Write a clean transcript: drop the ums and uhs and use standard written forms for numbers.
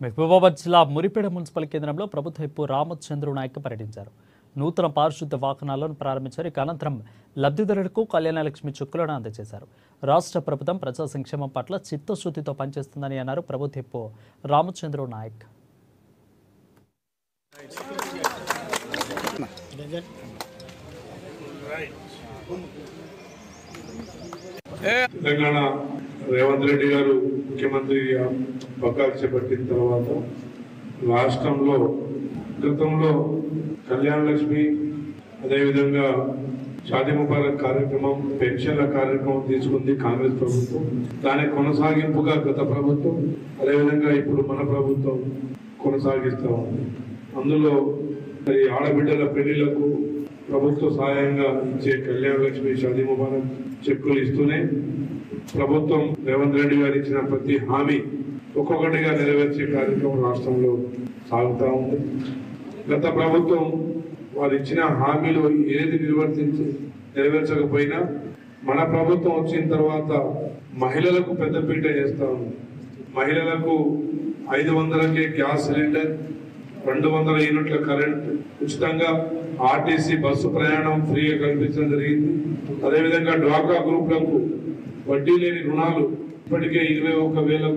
మహబూబాబాద్ జిల్లా మురిపేడ మున్సిపల్ కేంద్రంలో ప్రభుత్వ విప్ రామచంద్ర నాయక్ పర్యటించారు. నూతన పారిశుద్ధ వాహనాలను ప్రారంభించారు. ఇక అనంతరం లబ్ధిదారులకు కళ్యాణలక్ష్మి చెక్కులను అందజేశారు. రాష్ట్ర ప్రభుత్వం ప్రజా సంక్షేమం పట్ల చిత్తశుద్ధితో పనిచేస్తుందని అన్నారు ప్రభుత్వ విప్ రామచంద్ర నాయక్. తెలంగాణ రేవంత్ రెడ్డి గారు ముఖ్యమంత్రిగా పగ్గాలు చేపట్టిన తర్వాత రాష్ట్రంలో గతంలో కళ్యాణ లక్ష్మి, అదేవిధంగా షాదీ ముబారక్ కార్యక్రమం, పెన్షన్ల కార్యక్రమం తీసుకుంది కాంగ్రెస్ ప్రభుత్వం. దాని కొనసాగింపుగా గత ప్రభుత్వం, అదేవిధంగా ఇప్పుడు మన ప్రభుత్వం కొనసాగిస్తూ ఉంది. అందులో ఆడబిడ్డల పెళ్లిళ్లకు ప్రభుత్వ సహాయంగా ఇచ్చే కళ్యాణ లక్ష్మి, షాదీ ముబారక్ చెక్కులు ఇస్తూనే ప్రభుత్వం రేవంత్ రెడ్డి గారు ఇచ్చిన ప్రతి హామీ ఒక్కొక్కటిగా నెరవేర్చే కార్యక్రమం రాష్ట్రంలో సాగుతూ ఉంది. గత ప్రభుత్వం వారు ఇచ్చిన హామీలు ఏది నెరవేర్చకపోయినా మన ప్రభుత్వం వచ్చిన తర్వాత మహిళలకు పెద్దపీట చేస్తా ఉంది. మహిళలకు 500కే గ్యాస్ సిలిండర్, 200 యూనిట్ల కరెంట్ ఉచితంగా, ఆర్టీసీ బస్సు ప్రయాణం ఫ్రీగా కల్పించడం జరిగింది. అదేవిధంగా డ్వాక్రా గ్రూపులకు వడ్డీ లేని రుణాలు ఇప్పటికే 21,000